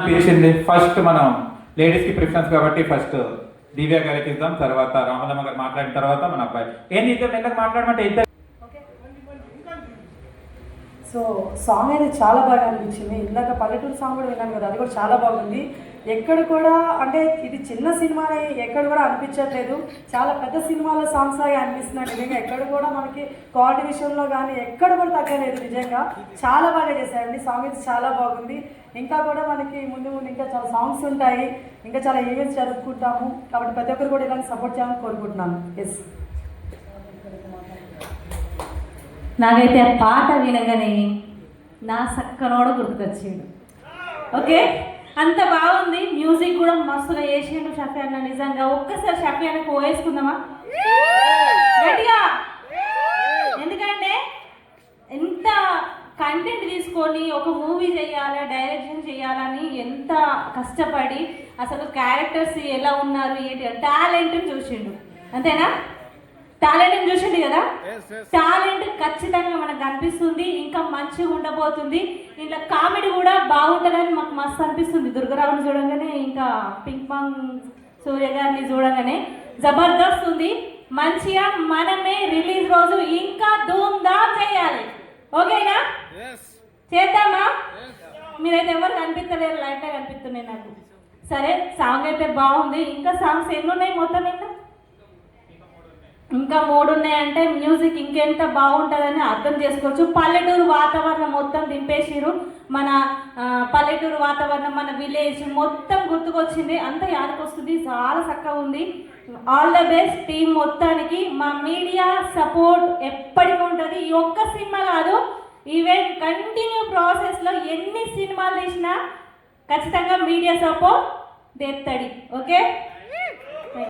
పిలిచింది ఫస్ట్ మనం లేడీస్కి ప్రిఫరెన్స్ కాబట్టి ఫస్ట్ దివ్య గారికి ఇద్దాం, తర్వాత రామలమ్మ గారు మాట్లాడిన తర్వాత మన అబ్బాయి. ఏంది ఇద్దరు నిన్నకు మాట్లాడమంటే ఇద్దరు. సో సాంగ్ అయితే చాలా బాగా అనిపించింది. ఇందాక పల్లెటూరు సాంగ్ కూడా విన్నాను కదా, అది కూడా చాలా బాగుంది. ఎక్కడ కూడా అంటే ఇది చిన్న సినిమానే ఎక్కడ కూడా అనిపించట్లేదు, చాలా పెద్ద సినిమాల సాంగ్స్ లాగా అనిపిస్తున్నాయి. నిజంగా ఎక్కడ కూడా మనకి క్వాలిటీ విషయంలో కానీ ఎక్కడ కూడా తగ్గలేదు. నిజంగా చాలా బాగా చేశారండి. సాంగ్ అయితే చాలా బాగుంది. ఇంకా కూడా మనకి ముందు ముందు ఇంకా చాలా సాంగ్స్ ఉంటాయి, ఇంకా చాలా ఈవెంట్స్ జరుపుకుంటాము. కాబట్టి ప్రతి ఒక్కరు కూడా ఇలాంటి సపోర్ట్ చేయాలని కోరుకుంటున్నాను. ఎస్, నాకైతే ఆ పాట వినగానే నా సక్కనోడ గుర్తుకొచ్చిండు. ఓకే, అంత బాగుంది. మ్యూజిక్ కూడా మస్తుగా చేసిండు షఫీ అన్న. నిజంగా ఒక్కసారి షఫీ అన్నకు వేసుకుందామా గట్టిగా? ఎందుకంటే ఎంత కంటెంట్ తీసుకొని ఒక మూవీ చేయాలి, డైరెక్షన్ చేయాలని ఎంత కష్టపడి అసలు క్యారెక్టర్స్ ఎలా ఉన్నారు ఏంటి టాలెంట్ని చూసిండు. అంతేనా? టాలెంట్ చూసింది కదా, టాలెంట్ ఖచ్చితంగా మనకు కనిపిస్తుంది. ఇంకా మంచిగా ఉండబోతుంది. ఇంట్లో కామెడీ కూడా బాగుంటుందని మాకు మస్తు అనిపిస్తుంది. దుర్గరావుని చూడంగానే, ఇంకా పింక్ పాంగ్ సూర్య గారిని చూడంగానే జబర్దస్త్ ఉంది. మంచిగా మనమే రిలీజ్ రోజు ఇంకా ధూమ్ ధామ్ చేయాలి. ఓకేనా? చేద్దామా? మీరైతే ఎవరు కనిపించలేరు, లైట్గా కనిపిస్తున్నాయి నాకు. సరే, సాంగ్ అయితే బాగుంది. ఇంకా సాంగ్స్ ఎన్ని ఉన్నాయి మొత్తం? ఇంకా 3 ఉన్నాయంటే మ్యూజిక్ ఇంకెంత బాగుంటుందని అర్థం చేసుకోవచ్చు. పల్లెటూరు వాతావరణం మొత్తం దింపేసిరు. మన పల్లెటూరు వాతావరణం, మన విలేజ్ మొత్తం గుర్తుకొచ్చింది. అంత యాదకొస్తుంది. చాలా చక్కగా ఉంది. ఆల్ ద బెస్ట్ టీం మొత్తానికి. మా మీడియా సపోర్ట్ ఎప్పటికీ ఉంటుంది. ఈ ఒక్క సినిమా కాదు, ఈవెన్ కంటిన్యూ ప్రాసెస్లో ఎన్ని సినిమాలు తీసినా ఖచ్చితంగా మీడియా సపోర్ట్ తెత్తడి. ఓకే.